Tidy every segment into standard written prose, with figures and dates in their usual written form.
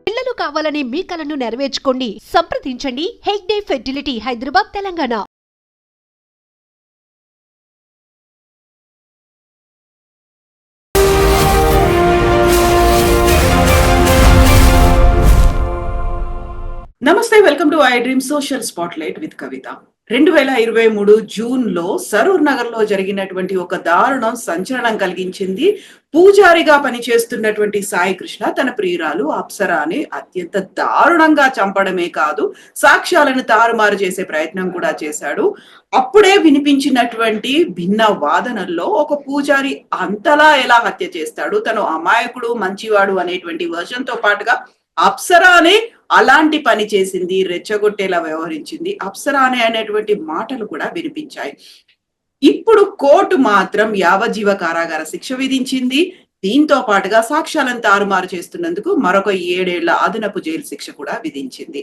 పిల్లలు కావాలని మీ కలను నెరవేర్చుకోండి. సంప్రదించండి హెగ్డే ఫెర్టిలిటీ, హైదరాబాద్, తెలంగాణ. నమస్తే, welcome to I dream social spotlight with Kavitha. 2023 June లో సరూర్ నగర్ లో జరిగినటువంటి ఒక దారుణం సంచలనం కలిగించింది. పూజారిగా పనిచేస్తున్నటువంటి సాయి కృష్ణ తన ప్రియురాలు అప్సరాని అత్యంత దారుణంగా చంపడమే కాదు, సాక్ష్యాలను తారుమారు చేసే ప్రయత్నం కూడా చేశాడు. అప్పుడే వినిపించినటువంటి భిన్న వాదనల్లో ఒక పూజారి అంతలా ఎలా హత్య చేస్తాడు, తను అమాయకుడు మంచివాడు అనేటువంటి వర్షన్ తో పాటుగా అప్సరానే అలాంటి పని చేసింది, రెచ్చగొట్టేలా వ్యవహరించింది, అప్సరానే అనేటువంటి మాటలు కూడా వినిపించాయి. ఇప్పుడు కోర్టు మాత్రం యావజ్జీవ కారాగార శిక్ష విధించింది. దీంతో పాటుగా సాక్ష్యాలను తారుమారు చేస్తున్నందుకు మరొక 7 ఏళ్ల అదనపు జైలు శిక్ష కూడా విధించింది.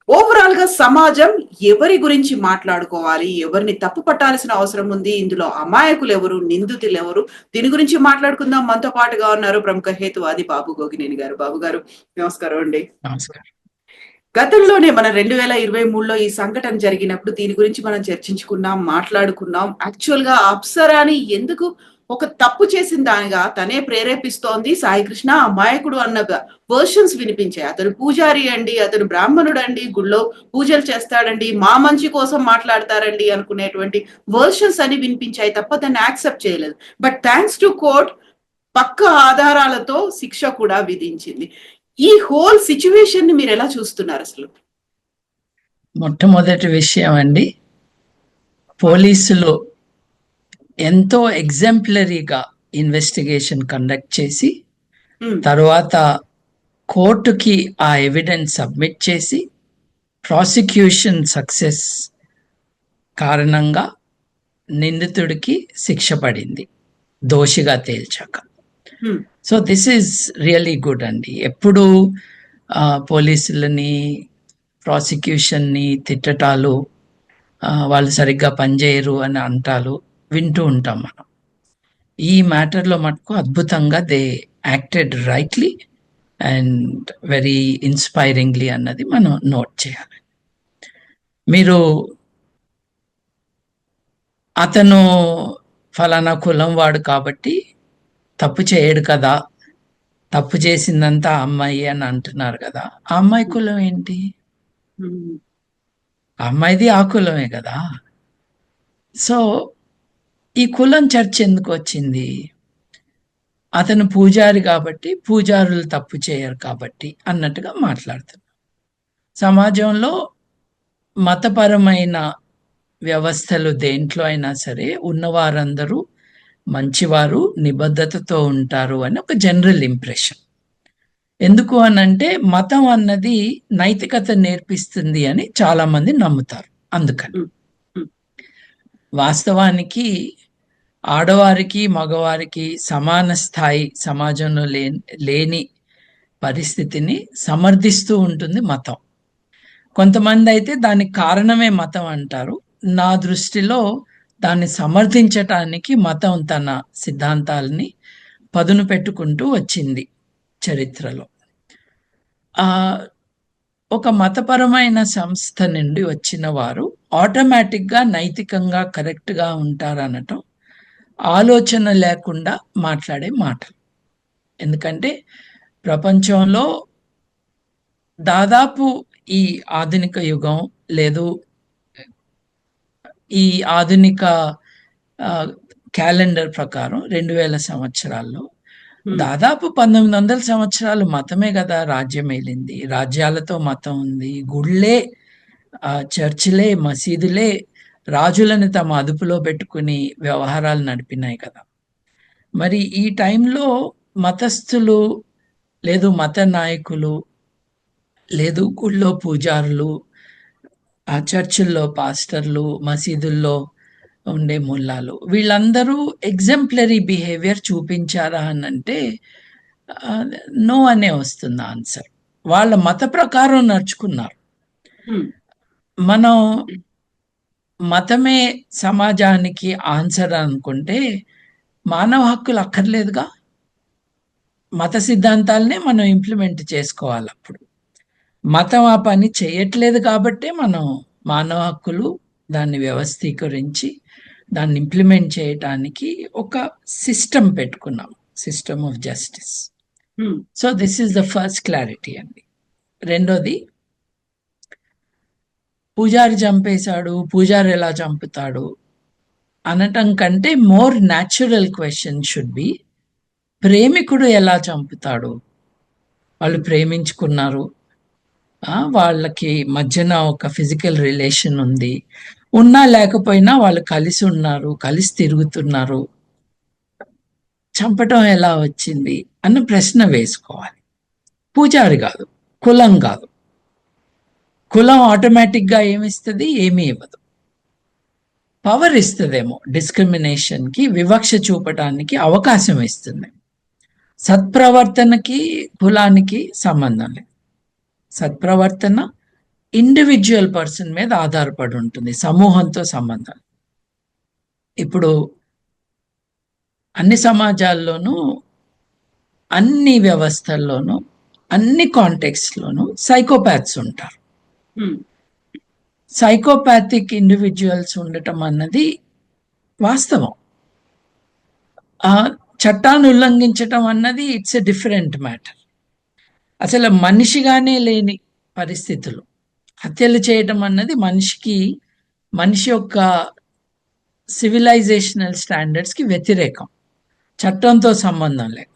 ఓవరాల్ గా సమాజం ఎవరి గురించి మాట్లాడుకోవాలి, ఎవరిని తప్పు పట్టాల్సిన అవసరం ఉంది, ఇందులో అమాయకులు ఎవరు, నిందితులు ఎవరు, దీని గురించి మాట్లాడుకుందాం. మనతో పాటుగా ఉన్నారు ప్రముఖ హేతువాది బాబు గోగినేని గారు. బాబు గారు నమస్కారం అండి. నమస్కారం. గతంలోనే మన 2023లో ఈ సంఘటన జరిగినప్పుడు దీని గురించి మనం చర్చించుకున్నాం, మాట్లాడుకున్నాం. యాక్చువల్ గా అప్సరాని ఎందుకు ఒక తప్పు చేసిన దానిగా తనే ప్రేరేపిస్తోంది, సాయి కృష్ణ అమాయకుడు అన్న వర్షన్స్ వినిపించాయి. అతను పూజారి అండి, అతను బ్రాహ్మణుడు అండి, గుళ్ళో పూజలు చేస్తాడండి, మా మంచి కోసం మాట్లాడతారండి అనుకునేటువంటి వర్షన్స్ అని వినిపించాయి తప్ప దాన్ని యాక్సెప్ట్ చేయలేదు. బట్ థ్యాంక్స్ టు కోర్ట్ పక్క ఆధారాలతో శిక్ష కూడా విధించింది. ఈ హోల్ సిచ్యువేషన్ ని మీరు ఎలా చూస్తున్నారు అసలు? మొట్టమొదటి విషయం అండి, పోలీసులు ఎంతో ఎగ్జాంపులరీగా ఇన్వెస్టిగేషన్ కండక్ట్ చేసి తర్వాత కోర్టుకి ఆ ఎవిడెన్స్ సబ్మిట్ చేసి ప్రాసిక్యూషన్ సక్సెస్ కారణంగా నిందితుడికి శిక్ష పడింది దోషిగా తేల్చాక. So this is really good అండి. ఎప్పుడు పోలీసులని ప్రాసిక్యూషన్ని తిట్టటాలు, వాళ్ళు సరిగ్గా పనిచేయరు అని అంటాలు వింటూ ఉంటాం మనం. ఈ మ్యాటర్లో మటుకు అద్భుతంగా they acted rightly and very inspiringly అన్నది మనం నోట్ చేయాలి. మీరు అతను ఫలానా కులం వాడు కాబట్టి తప్పు చేయడు కదా, తప్పు చేసిందంతా అమ్మాయి అని అంటున్నారు కదా. ఆ అమ్మాయి కులం ఏంటి? ఆ అమ్మాయిది ఆ కులమే కదా. సో ఈ కులం చర్చ ఎందుకు వచ్చింది? అతను పూజారి కాబట్టి పూజారులు తప్పు చేయరు కాబట్టి అన్నట్టుగా మాట్లాడుతున్నారు. సమాజంలో మతపరమైన వ్యవస్థలు దేంట్లో అయినా సరే ఉన్నవారందరూ మంచివారు, నిబద్ధతతో ఉంటారు అని ఒక జనరల్ ఇంప్రెషన్. ఎందుకు అనంటే మతం అన్నది నైతికత నేర్పిస్తుంది అని చాలా మంది నమ్ముతారు. అందుకని వాస్తవానికి ఆడవారికి మగవారికి సమాన స్థాయి సమాజంలో లేని పరిస్థితిని సమర్థిస్తూ ఉంటుంది మతం. కొంతమంది అయితే దానికి కారణమే మతం అంటారు. నా దృష్టిలో దాన్ని సమర్థించటానికి మతం తన సిద్ధాంతాలని పదును పెట్టుకుంటూ వచ్చింది చరిత్రలో. ఒక మతపరమైన సంస్థ నుండి వచ్చిన వారు ఆటోమేటిక్గా నైతికంగా కరెక్ట్గా ఉంటారనటం ఆలోచన లేకుండా మాట్లాడే మాటలు. ఎందుకంటే ప్రపంచంలో దాదాపు ఈ ఆధునిక యుగం లేదు, ఈ ఆధునిక క్యాలెండర్ ప్రకారం 2000 సంవత్సరాల్లో దాదాపు 1900 సంవత్సరాలు మతమే కదా రాజ్యం ఏలింది. రాజ్యాలతో మతం ఉంది. గుళ్ళే, చర్చిలే, మసీదులే రాజులను తమ అదుపులో పెట్టుకుని వ్యవహారాలు నడిపినాయి కదా. మరి ఈ టైంలో మతస్థులు లేదు, మత నాయకులు లేదు, గుళ్ళో పూజారులు, ఆ చర్చిల్లో పాస్టర్లు, మసీదుల్లో ఉండే ముల్లాలు, వీళ్ళందరూ ఎగ్జాంపులరీ బిహేవియర్ చూపించారా అని అంటే నో అనే వస్తుంది ఆన్సర్. వాళ్ళ మత ప్రకారం నడుచుకున్నారు. మనం మతమే సమాజానికి ఆన్సర్ అనుకుంటే మానవ హక్కులు అక్కర్లేదుగా. మత సిద్ధాంతాలనే మనం ఇంప్లిమెంట్ చేసుకోవాలి. అప్పుడు మతం ఆ పని చేయట్లేదు కాబట్టే మనం మానవ హక్కులు దాన్ని వ్యవస్థీకరించి దాన్ని ఇంప్లిమెంట్ చేయటానికి ఒక సిస్టమ్ పెట్టుకున్నాం, system of justice. So this is the first clarity అండి. రెండోది, పూజారి చంపేశాడు, పూజారి ఎలా చంపుతాడు అనటం కంటే more natural question should be, ప్రేమికుడు ఎలా చంపుతాడు? వాళ్ళు ప్రేమించుకున్నారు, వాళ్ళకి మధ్యన ఒక ఫిజికల్ రిలేషన్ ఉంది, ఉన్నా లేకపోయినా వాళ్ళు కలిసి ఉన్నారు, కలిసి తిరుగుతున్నారు, చంపటం ఎలా వచ్చింది అన్న ప్రశ్న వేసుకోవాలి. పూజారి కాదు, కులం కాదు. కులం ఆటోమేటిక్గా ఏమిస్తుంది? ఏమీ ఇవ్వదు. పవర్ ఇస్తుందేమో, డిస్క్రిమినేషన్కి, వివక్ష చూపటానికి అవకాశం ఇస్తుంది. సత్ప్రవర్తనకి కులానికి సంబంధం లేదు. సత్ప్రవర్తన ఇండివిజువల్ పర్సన్ మీద ఆధారపడి ఉంటుంది, సమూహంతో సంబంధం. ఇప్పుడు అన్ని సమాజాల్లోనూ, అన్ని వ్యవస్థల్లోనూ, అన్ని కాంటెక్స్లోనూ సైకోపాత్స్ ఉంటారు. సైకోపాథిక్ ఇండివిజువల్స్ ఉండటం అన్నది వాస్తవం. చట్టాన్ని ఉల్లంఘించటం అన్నది ఇట్స్ ఎ డిఫరెంట్ మ్యాటర్. అసలు మనిషిగానే లేని పరిస్థితులు, హత్యలు చేయటం అన్నది మనిషి యొక్క సివిలైజేషనల్ స్టాండర్డ్స్కి వ్యతిరేకం, చట్టంతో సంబంధం లేక.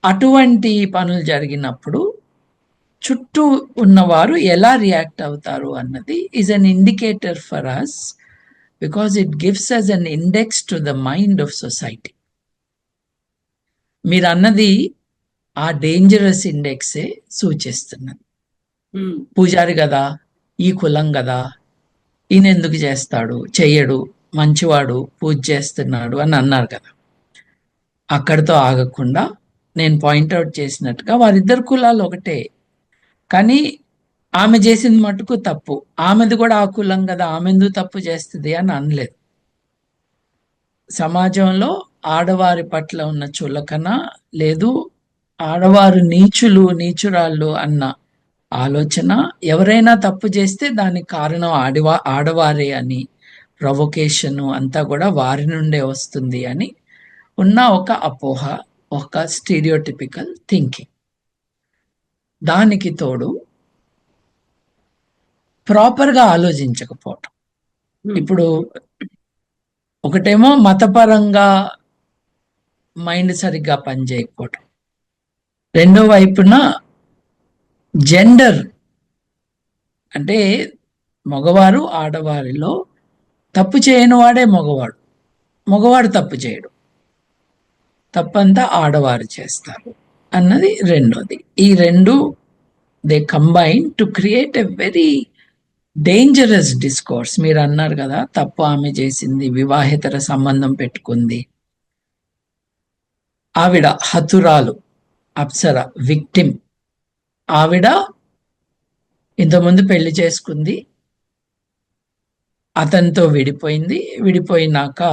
అటువంటి పనులు జరిగినప్పుడు చుట్టూ ఉన్నవారు ఎలా రియాక్ట్ అవుతారు అన్నది is an indicator for us, because it gives us an index to the mind of society. మీరు అన్నది ఆ డేంజరస్ ఇండెక్సే సూచిస్తున్నది. పూజారి కదా, ఈ కులం కదా, ఈయన ఎందుకు చేస్తాడు, చెయ్యడు, మంచివాడు, పూజ చేస్తున్నాడు అని అన్నారు కదా. అక్కడితో ఆగకుండా నేను పాయింట్అవుట్ చేసినట్టుగా వారిద్దరు కులాలు ఒకటే, కానీ ఆమె చేసింది మటుకు తప్పు, ఆమెది కూడా ఆ కులం కదా, ఆమె ఎందుకు తప్పు చేస్తుంది అని అనలేదు. సమాజంలో ఆడవారి పట్ల ఉన్న చులకన లేదు, ఆడవారు నీచురాళ్ళు అన్న ఆలోచన, ఎవరైనా తప్పు చేస్తే దానికి కారణం ఆడవారే అని, ప్రొవొకేషను అంతా కూడా వారి నుండే వస్తుంది అని ఉన్న ఒక అపోహ, ఒక స్టీరియోటిపికల్ థింకింగ్. దానికి తోడు ప్రాపర్గా ఆలోచించకపోవటం. ఇప్పుడు ఒకటేమో మతపరంగా మైండ్ సరిగ్గా పనిచేయకపోవటం, రెండో వైపున జెండర్ అంటే మగవారు ఆడవారిలో తప్పు చేయని వాడే మగవాడు తప్పు చేయడు, తప్పంతా ఆడవారు చేస్తారు అన్నది రెండోది. ఈ రెండు they combine to create a very dangerous discourse. మీరు అన్నారు కదా, తప్పు ఆమె చేసింది, వివాహేతర సంబంధం పెట్టుకుంది, ఆవిడ హతురాలు, అప్సర, విక్టిమ్. ఆవిడ ఇంతకుముందు పెళ్లి చేసుకుంది, అతనితో విడిపోయినాక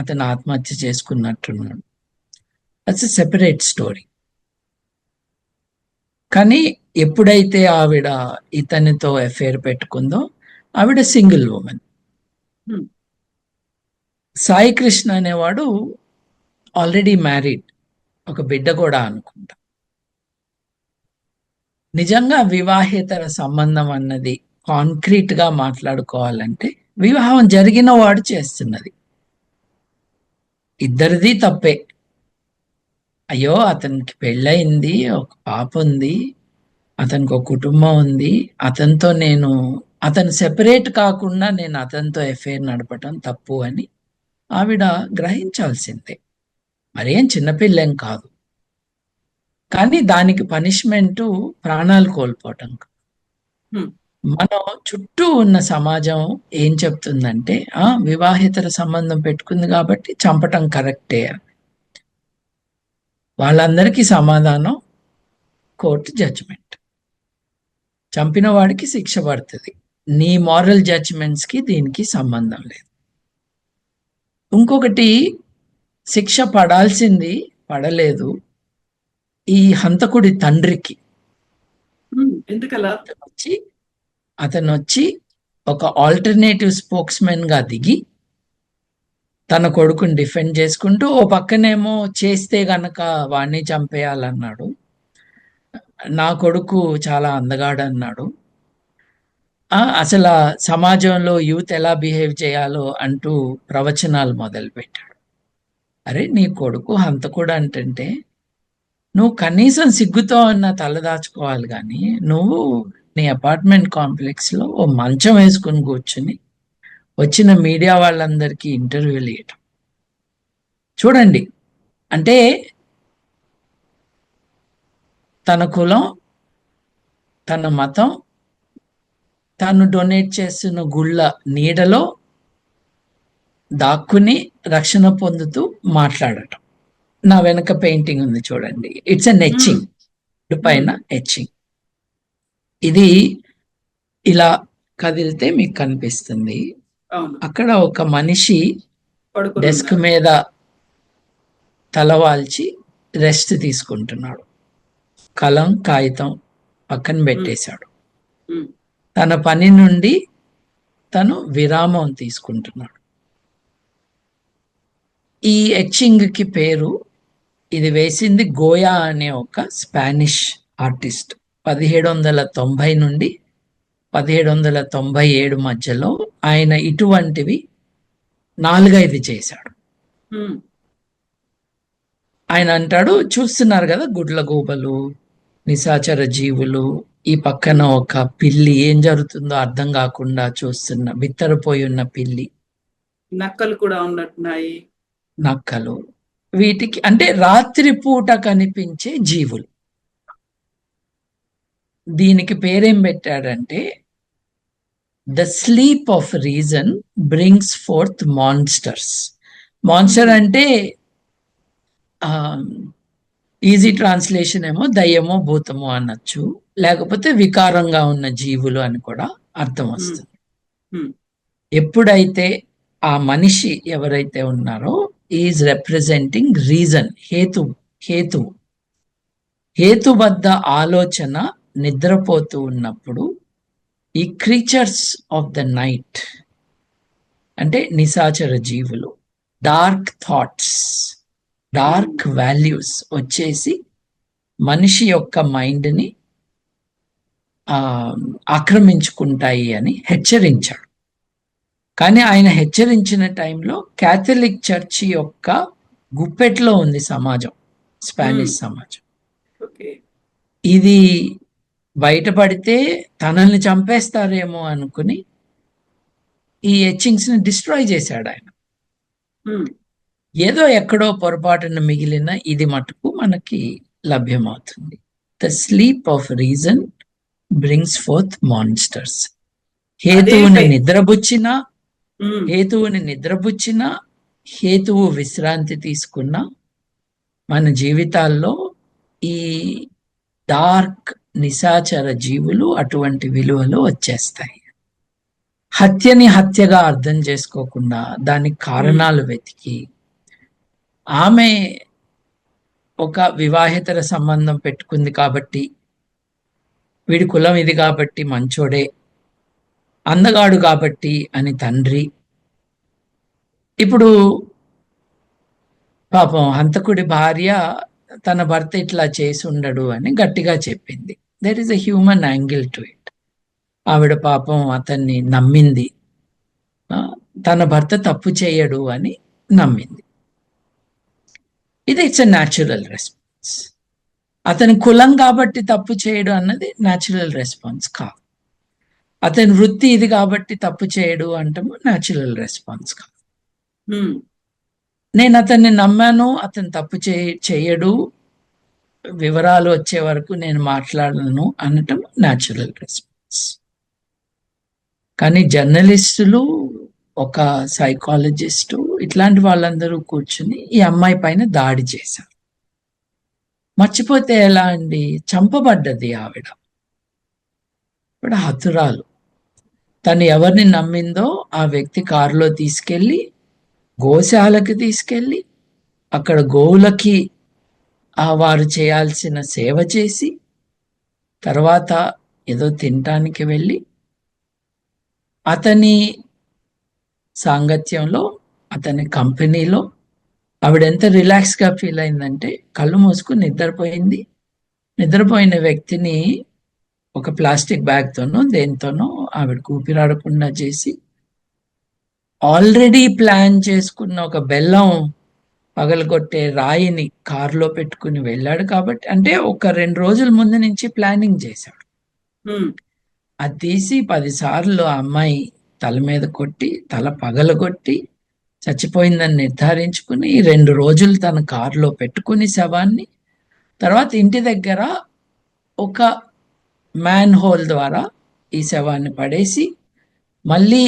అతను ఆత్మహత్య చేసుకున్నట్టున్నాడు. That's a separate story. కానీ ఎప్పుడైతే ఆవిడ ఇతనితో అఫేర్ పెట్టుకుందో, ఆవిడ సింగిల్ ఉమెన్. సాయి కృష్ణ అనేవాడు ఆల్రెడీ మ్యారీడ్, ఒక బిడ్డ కూడా అనుకుంటా. నిజంగా వివాహేతర సంబంధం అన్నది కాంక్రీట్ గా మాట్లాడుకోవాలంటే వివాహం జరిగిన వాడు చేస్తున్నది, ఇద్దరిది తప్పే. అయ్యో అతనికి పెళ్ళయింది, ఒక పాప ఉంది, అతనికి ఒక కుటుంబం ఉంది, అతను సెపరేట్ కాకుండా నేను అతనితో అఫేర్ నడపటం తప్పు అని ఆవిడ గ్రహించాల్సిందే. మరేం చిన్నపిల్లేం కాదు, కానీ దానికి పనిష్మెంటు ప్రాణాలు కోల్పోవటం. మనం చుట్టూ ఉన్న సమాజం ఏం చెప్తుందంటే, వివాహేతర సంబంధం పెట్టుకుంది కాబట్టి చంపటం కరెక్టే. వాళ్ళందరికీ సమాధానం కోర్టు జడ్జిమెంట్. చంపిన వాడికి శిక్ష పడుతుంది, నీ మారల్ జడ్జిమెంట్స్కి దీనికి సంబంధం లేదు. ఇంకొకటి, శిక్ష పడలేదు ఈ హంతకుడి తండ్రికి. ఎందుకలా? అతను వచ్చి ఒక ఆల్టర్నేటివ్ స్పోక్స్మెన్ గా దిగి తన కొడుకుని డిఫెండ్ చేసుకుంటూ, ఓ పక్కనేమో చేస్తే గనక వాణ్ణి చంపేయాలన్నాడు, నా కొడుకు చాలా అందగాడు అన్నాడు, అసలు సమాజంలో యూత్ ఎలా బిహేవ్ చేయాలో అంటూ ప్రవచనాలు మొదలుపెట్టాడు. అరే, నీ కొడుకు హంతకుడు అంటే నువ్వు కనీసం సిగ్గుతో అన్న తలదాచుకోవాలి, కానీ నువ్వు నీ అపార్ట్మెంట్ కాంప్లెక్స్ లో ఓ మంచం వేసుకుని కూర్చుని వచ్చిన మీడియా వాళ్ళందరికీ ఇంటర్వ్యూలు ఇవ్వటం చూడండి. అంటే తన కులం, తన మతం, తను డొనేట్ చేస్తున్న గుళ్ళ నీడలో దాక్కుని రక్షణ పొందుతూ మాట్లాడటం. నా వెనక పెయింటింగ్ ఉంది చూడండి, ఇట్స్ ఎన్ ఎచ్చింగ్, పైన ఎచ్చింగ్. ఇది ఇలా కదిలితే మీకు కనిపిస్తుంది. అక్కడ ఒక మనిషి డెస్క్ మీద తలవాల్చి రెస్ట్ తీసుకుంటున్నాడు. కలం, కాగితం పక్కన పెట్టేశాడు. తన పని నుండి తను విరామం తీసుకుంటున్నాడు. ఈ ఎచ్చింగ్ కి పేరు, ఇది వేసింది గోయా అనే ఒక స్పానిష్ ఆర్టిస్ట్. 1790 నుండి 1797 మధ్యలో ఆయన ఇటువంటివి 4-5 చేశాడు. ఆయన అంటాడు, చూస్తున్నారు కదా గుడ్ల గూబలు, నిశాచర జీవులు, ఈ పక్కన ఒక పిల్లి, ఏం జరుగుతుందో అర్థం కాకుండా చూస్తున్న బిత్తరపోయి ఉన్న పిల్లి, నక్కలు కూడా ఉన్నట్టున్నాయి. నక్కలు, వీటికి అంటే రాత్రిపూట కనిపించే జీవులు. దీనికి పేరేం పెట్టాడంటే the sleep of reason brings forth monsters. Monster అంటే ఈజీ ట్రాన్స్లేషన్ ఏమో దయ్యమో భూతమో అనొచ్చు, లేకపోతే వికారంగా ఉన్న జీవులు అని కూడా అర్థం వస్తుంది. ఎప్పుడైతే ఆ మనిషి ఎవరైతే ఉన్నారో ఈజ్ రిప్రజెంటింగ్ రీజన్, హేతుబద్ధ ఆలోచన నిద్రపోతూ ఉన్నప్పుడు ఈ క్రీచర్స్ ఆఫ్ ద నైట్ అంటే నిశాచర జీవులు, డార్క్ థాట్స్, డార్క్ వాల్యూస్ వచ్చేసి మనిషి యొక్క మైండ్ని ఆక్రమించుకుంటాయి అని హెచ్చరించాడు. కానీ ఆయన హెచ్చరించిన టైంలో క్యాథలిక్ చర్చి యొక్క గుప్పెట్లో ఉంది సమాజం, స్పానిష్ సమాజం. ఇది బయటపడితే తనల్ని చంపేస్తారేమో అనుకుని ఈ ఎచ్చింగ్స్ ని డిస్ట్రాయ్ చేశాడు ఆయన. ఏదో ఎక్కడో పొరపాటున మిగిలిన ఇది మటుకు మనకి లభ్యమవుతుంది. The sleep of reason brings forth monsters. హేతువుని నిద్రబుచ్చినా హేతువు విశ్రాంతి తీసుకున్న మన జీవితాల్లో ఈ డార్క్ నిశాచర జీవులు అటువంటి విలువలు వచ్చేస్తాయి. హత్యని హత్యగా అర్థం చేసుకోకుండా దానికి కారణాలు వెతికి, ఆమె ఒక వివాహేతర సంబంధం పెట్టుకుంది కాబట్టి, వీడి కులం ఇది కాబట్టి మంచోడే, అందగాడు కాబట్టి అని తండ్రి, ఇప్పుడు పాపం హంతకుడి భార్య తన భర్త ఇట్లా చేసి ఉండడు అని గట్టిగా చెప్పింది. There is a human angle to it. ఆవిడ పాపం అతన్ని నమ్మింది, తన భర్త తప్పు చేయడు అని నమ్మింది. ఇది ఇట్స్ ఎ న్యాచురల్ రెస్పాన్స్. అతని కులం కాబట్టి తప్పు చేయడు అన్నది న్యాచురల్ రెస్పాన్స్ కాదు. అతని వృత్తి ఇది కాబట్టి తప్పు చేయడు అంటాము న్యాచురల్ రెస్పాన్స్ కాదు. నేను అతన్ని నమ్మాను, అతను తప్పు చేయడు, వివరాలు వచ్చే వరకు నేను మాట్లాడను అనటం న్యాచురల్ రెస్పాన్స్. కానీ జర్నలిస్టులు, ఒక సైకాలజిస్టు, ఇట్లాంటి వాళ్ళందరూ కూర్చుని ఈ అమ్మాయి పైన దాడి చేశారు. మర్చిపోతే ఎలా అండి, చంపబడ్డది ఆవిడ, ఇప్పుడు హతురాలు. తను ఎవరిని నమ్మిందో ఆ వ్యక్తి కారులో తీసుకెళ్ళి గోశాలకి తీసుకెళ్ళి అక్కడ గోవులకి వారు చేయాల్సిన సేవ చేసి తర్వాత ఏదో తినటానికి వెళ్ళి అతని సాంగత్యంలో అతని కంపెనీలో ఆవిడ ఎంత రిలాక్స్గా ఫీల్ అయిందంటే కళ్ళు మూసుకుని నిద్రపోయింది. నిద్రపోయిన వ్యక్తిని ఒక ప్లాస్టిక్ బ్యాగ్తోనో దేనితోనో ఆవిడకు ఊపిరాడకుండా చేసి ఆల్రెడీ ప్లాన్ చేసుకున్న ఒక బెల్లం పగలగొట్టే రాయిని కారులో పెట్టుకుని వెళ్ళాడు కాబట్టి, అంటే ఒక 2 రోజుల ముందు నుంచి ప్లానింగ్ చేశాడు. అది తీసి 10 సార్లు ఆ అమ్మాయి తల మీద కొట్టి తల పగలగొట్టి చచ్చిపోయిందని నిర్ధారించుకుని 2 రోజులు తన కారులో పెట్టుకుని శవాన్ని తర్వాత ఇంటి దగ్గర ఒక మ్యాన్ హోల్ ద్వారా ఈ శవాన్ని పడేసి మళ్ళీ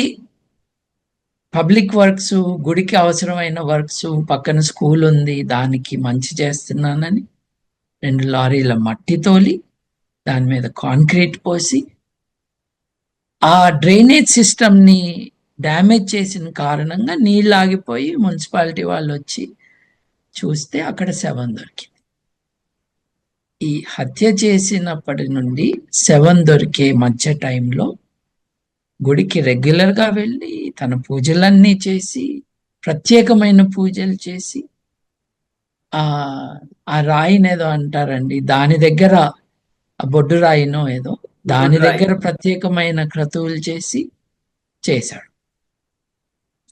పబ్లిక్ వర్క్స్, గుడికి అవసరమైన వర్క్స్, పక్కన స్కూల్ ఉంది దానికి మంచి చేస్తున్నానని 2 లారీల మట్టి తోలి దాని మీద కాంక్రీట్ పోసి ఆ డ్రైనేజ్ సిస్టమ్ని డ్యామేజ్ చేసిన కారణంగా నీళ్ళు ఆగిపోయి మున్సిపాలిటీ వాళ్ళు వచ్చి చూస్తే అక్కడ శవం దొరికింది. ఈ హత్య చేసినప్పటి నుండి శవం దొరికే మధ్య టైంలో గుడికి రెగ్యులర్గా వెళ్ళి తన పూజలన్నీ చేసి ప్రత్యేకమైన పూజలు చేసి ఆ రాయినేదో అంటారండి, దాని దగ్గర ఆ బొడ్డు రాయినో ఏదో దాని దగ్గర ప్రత్యేకమైన క్రతువులు చేశాడు.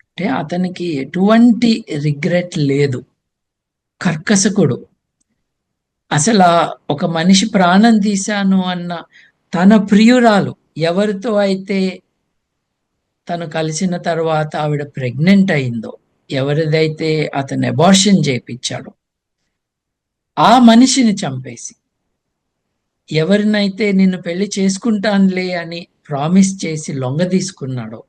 అంటే అతనికి ఎటువంటి రిగ్రెట్ లేదు. కర్కశకుడు. అసలు ఒక మనిషి ప్రాణం తీశాను అన్న తన ప్రియురాలు ఎవరితో అయితే తను కలిసిన తర్వాత ఆవిడ ప్రెగ్నెంట్ అయిందో, ఎవరిదైతే అతను అబార్షన్ చేయించాడో ఆ మనిషిని చంపేసి, ఎవరినైతే నిన్ను పెళ్లి చేసుకుంటానులే అని ప్రామిస్ చేసి లొంగ తీసుకున్నాడో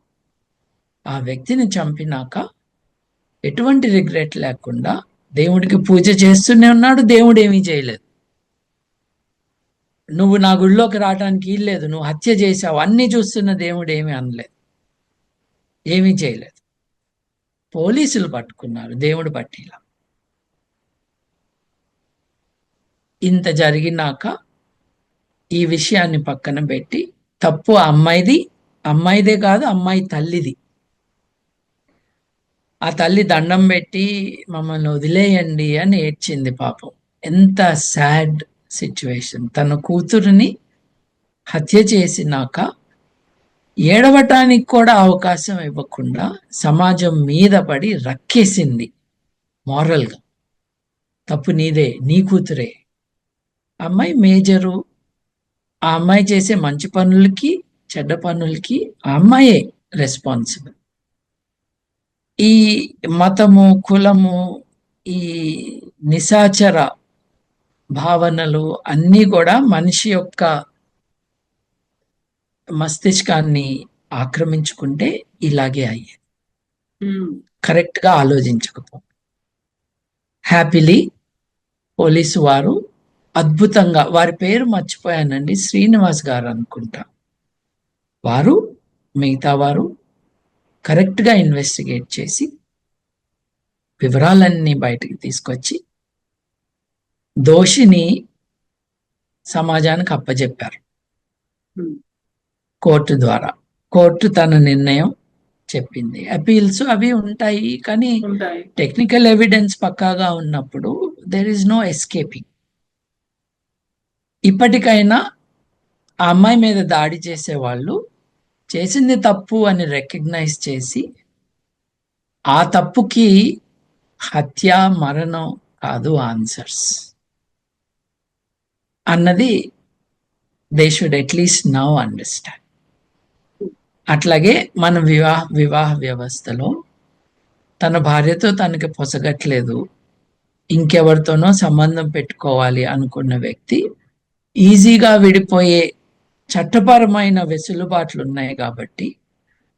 ఆ వ్యక్తిని చంపినాక ఎటువంటి రిగ్రెట్ లేకుండా దేవుడికి పూజ చేస్తూనే ఉన్నాడు. దేవుడు ఏమీ చేయలేదు. నువ్వు నా గుడిలోకి రావడానికి వీల్లేదు, నువ్వు హత్య చేశావు, అన్నీ చూస్తున్న దేవుడు ఏమీ అనలేదు, ఏమీ చేయలేదు. పోలీసులు పట్టుకున్నారు, దేవుడు పట్టిలా. ఇంత జరిగినాక ఈ విషయాన్ని పక్కన పెట్టి తప్పు అమ్మాయిదే కాదు, అమ్మాయి తల్లిది. ఆ తల్లి దండం పెట్టి మమ్మల్ని వదిలేయండి అని ఏడ్చింది. పాపం ఎంత సాడ్ సిచ్యువేషన్. తన కూతురుని హత్య చేసినాక ఏడవటానికి కూడా అవకాశం ఇవ్వకుండా సమాజం మీద పడి రక్కేసింది మారల్గా. తప్పు నీదే, నీ కూతురే. అమ్మాయి మేజరు. ఆ అమ్మాయి చేసే మంచి పనులకి చెడ్డ పనులకి ఆ అమ్మాయే రెస్పాన్సిబుల్. ఈ మతము, కులము, ఈ నిశాచర భావనలు అన్నీ కూడా మనిషి యొక్క మస్తిష్కాన్ని ఆక్రమించుకుంటే ఇలాగే అయ్యేది. కరెక్ట్గా ఆలోచించకపో. హ్యాపీలీ పోలీసు వారు అద్భుతంగా, వారి పేరు మర్చిపోయానండి, శ్రీనివాస్ గారు అనుకుంటా, వారు మిగతా వారు కరెక్ట్గా ఇన్వెస్టిగేట్ చేసి వివరాలన్నీ బయటకు తీసుకొచ్చి దోషిని సమాజానికి అప్పచెప్పారు. కోర్టు ద్వారా కోర్టు తన నిర్ణయం చెప్పింది. అపీల్స్ అవి ఉంటాయి, కానీ టెక్నికల్ ఎవిడెన్స్ పక్కాగా ఉన్నప్పుడు దెర్ ఇస్ నో ఎస్కేపింగ్. ఇప్పటికైనా ఆ అమ్మాయి మీద దాడి చేసే వాళ్ళు చేసింది తప్పు అని రికగ్నైజ్ చేసి ఆ తప్పుకి హత్య, మరణం కాదు ఆన్సర్స్ అన్నది they should at least now understand. అట్లాగే మన వివాహ వ్యవస్థలో తన భార్యతో తనకి పొసగట్లేదు, ఇంకెవరితోనో సంబంధం పెట్టుకోవాలి అనుకున్న వ్యక్తి ఈజీగా విడిపోయే చట్టపరమైన వెసులుబాట్లు ఉన్నాయి కాబట్టి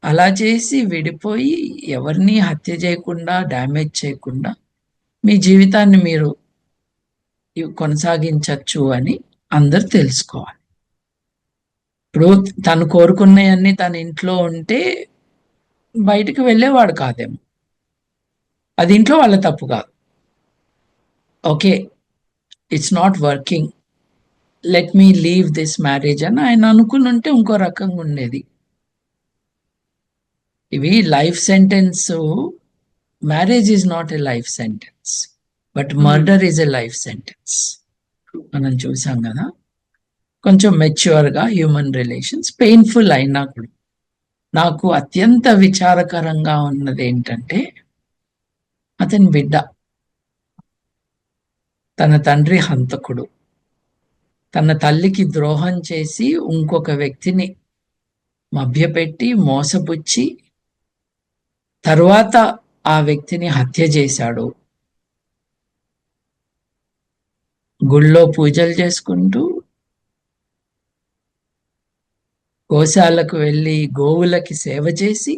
అలా చేసి విడిపోయి ఎవరిని హత్య చేయకుండా, డ్యామేజ్ చేయకుండా మీ జీవితాన్ని మీరు కొనసాగించవచ్చు అని అందరు తెలుసుకోవాలి. ఇప్పుడు తను కోరుకున్నవన్నీ తన ఇంట్లో ఉంటే బయటకు వెళ్ళేవాడు కాదేమో. అది ఇంట్లో వాళ్ళ తప్పు కాదు. Okay, it's not working, let me leave this marriage అని ఆయన అనుకుని ఉంటే ఇంకో రకంగా ఉండేది. ఇవి life sentence, marriage is not a life sentence, but murder is a life sentence. మనం చూసాం కదా. కొంచెం మెచ్యూర్గా హ్యూమన్ రిలేషన్స్ పెయిన్ఫుల్ అయినా కూడా. నాకు అత్యంత విచారకరంగా ఉన్నది ఏంటంటే, అతని బిడ్డ తన తండ్రి హంతకుడు, తన తల్లికి ద్రోహం చేసి ఇంకొక వ్యక్తిని మభ్యపెట్టి మోసపుచ్చి తరువాత ఆ వ్యక్తిని హత్య చేశాడు. గుళ్ళో పూజలు చేసుకుంటూ, గోశాలకు వెళ్ళి గోవులకి సేవ చేసి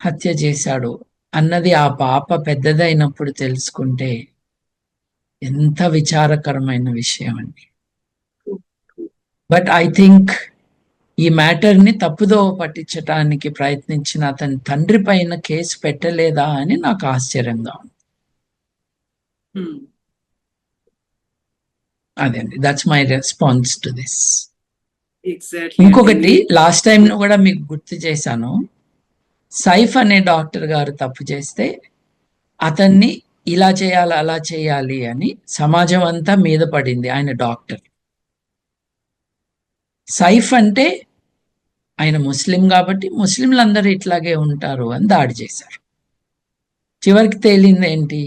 హత్య చేశాడు అన్నది ఆ పాప పెద్దదైనప్పుడు తెలుసుకుంటే ఎంత విచారకరమైన విషయం అండి. బట్ ఐ థింక్ ఈ మ్యాటర్ని తప్పుదోవ పట్టించటానికి ప్రయత్నించిన అతని తండ్రి పైన కేసు పెట్టలేదా అని నాకు ఆశ్చర్యంగా ఉంది. అదండి, that's my response to this. ఇంకొకటి లాస్ట్ టైం కూడా మీకు గుర్తు చేశాను, సైఫ్ అనే డాక్టర్ గారు తప్పు చేస్తే అతన్ని ఇలా చేయాలి అలా చేయాలి అని సమాజం అంతా మీద పడింది. ఆయన డాక్టర్. సైఫ్ అంటే ఆయన ముస్లిం కాబట్టి ముస్లింలందరూ ఇట్లాగే ఉంటారు అని దాడి చేశారు. చివరికి తేలింది ఏంటి,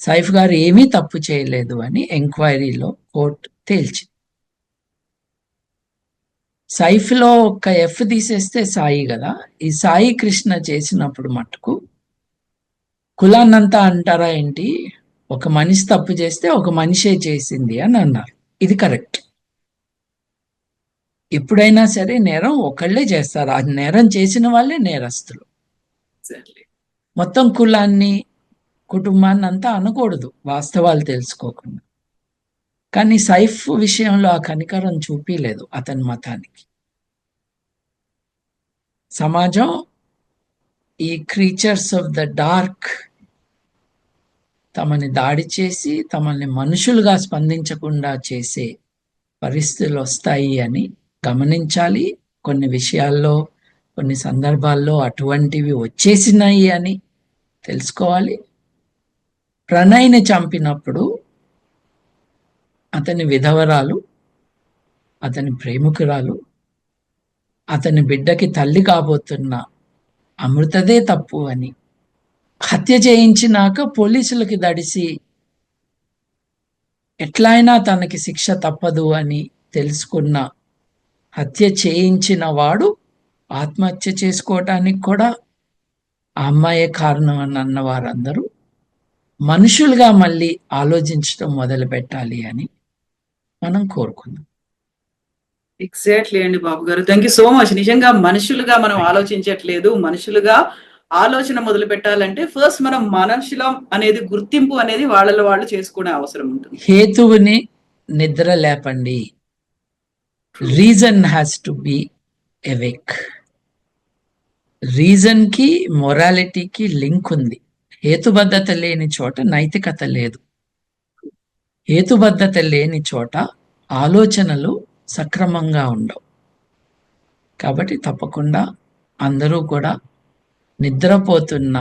సైఫ్ గారు ఏమీ తప్పు చేయలేదు అని ఎంక్వైరీలో కోర్టు తేల్చింది. సైఫ్లో ఒక ఎఫ్ తీసేస్తే సాయి కదా, ఈ సాయి కృష్ణ చేసినప్పుడు మట్టుకు కులాన్నంతా అంటారా ఏంటి, ఒక మనిషి తప్పు చేస్తే ఒక మనిషే చేసింది అని అన్నారు. ఇది కరెక్ట్. ఎప్పుడైనా సరే నేరం ఒకళ్ళే చేస్తారు, ఆ నేరం చేసిన వాళ్ళే నేరస్తులు. మొత్తం కులాన్ని కుటుంబాన్ని అంతా అనకూడదు వాస్తవాలు తెలుసుకోకుండా. కానీ సైఫ్ విషయంలో ఆ కనికరం చూపించలేదు అతని మతానికి. సమాజం ఈ క్రీచర్స్ ఆఫ్ ద డార్క్ తమని దాడి చేసి తమల్ని మనుషులుగా స్పందించకుండా చేసే పరిస్థితులు వస్తాయి అని గమనించాలి. కొన్ని విషయాల్లో కొన్ని సందర్భాల్లో అటువంటివి వచ్చేసినాయి అని తెలుసుకోవాలి. ప్రణయ్ని చంపినప్పుడు అతని విధవరాలు, అతని ప్రేమికురాలు, అతని బిడ్డకి తల్లి కాబోతున్న అమృతదే తప్పు అని హత్య చేయించినాక పోలీసులకి దడిసి ఎట్లయినా తనకి శిక్ష తప్పదు అని తెలుసుకున్న హత్య చేయించిన వాడు ఆత్మహత్య చేసుకోవటానికి కూడా ఆ అమ్మాయే కారణం అని అన్న వారందరూ మనుషులుగా మళ్ళీ ఆలోచించడం మొదలు పెట్టాలి అని మనం కోరుకుందాం. ఎగ్జాక్ట్లీ అండి బాబు గారు, థ్యాంక్ యూ సో మచ్. నిజంగా మనుషులుగా మనం ఆలోచించట్లేదు. మనుషులుగా ఆలోచన మొదలు పెట్టాలంటే ఫస్ట్ మనం మనుషులం అనేది గుర్తింపు అనేది వాళ్ళలో వాళ్ళు చేసుకునే అవసరం ఉంటుంది. హేతువుని నిద్ర లేపండి. Reason has to be awake. Reason కి మొరాలిటీకి లింక్ ఉంది. హేతుబద్ధత లేని చోట నైతికత లేదు. హేతుబద్ధత లేని చోట ఆలోచనలు సక్రమంగా ఉండవు. కాబట్టి తప్పకుండా అందరూ కూడా నిద్రపోతున్న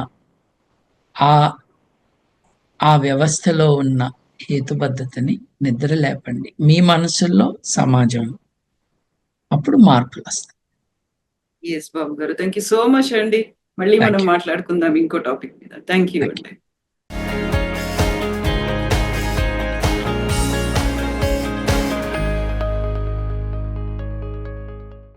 ఆ వ్యవస్థలో ఉన్న హేతుబద్ధతని నిద్ర లేపండి మీ మనసుల్లో, సమాజంలో. అప్పుడు మార్పులు వస్తాయి. ఎస్ బాబు గారు, థ్యాంక్ యూ సో మచ్ అండి. మళ్ళీ మనం మాట్లాడుకుందాం ఇంకో టాపిక్ మీద. థ్యాంక్ యూ అండి.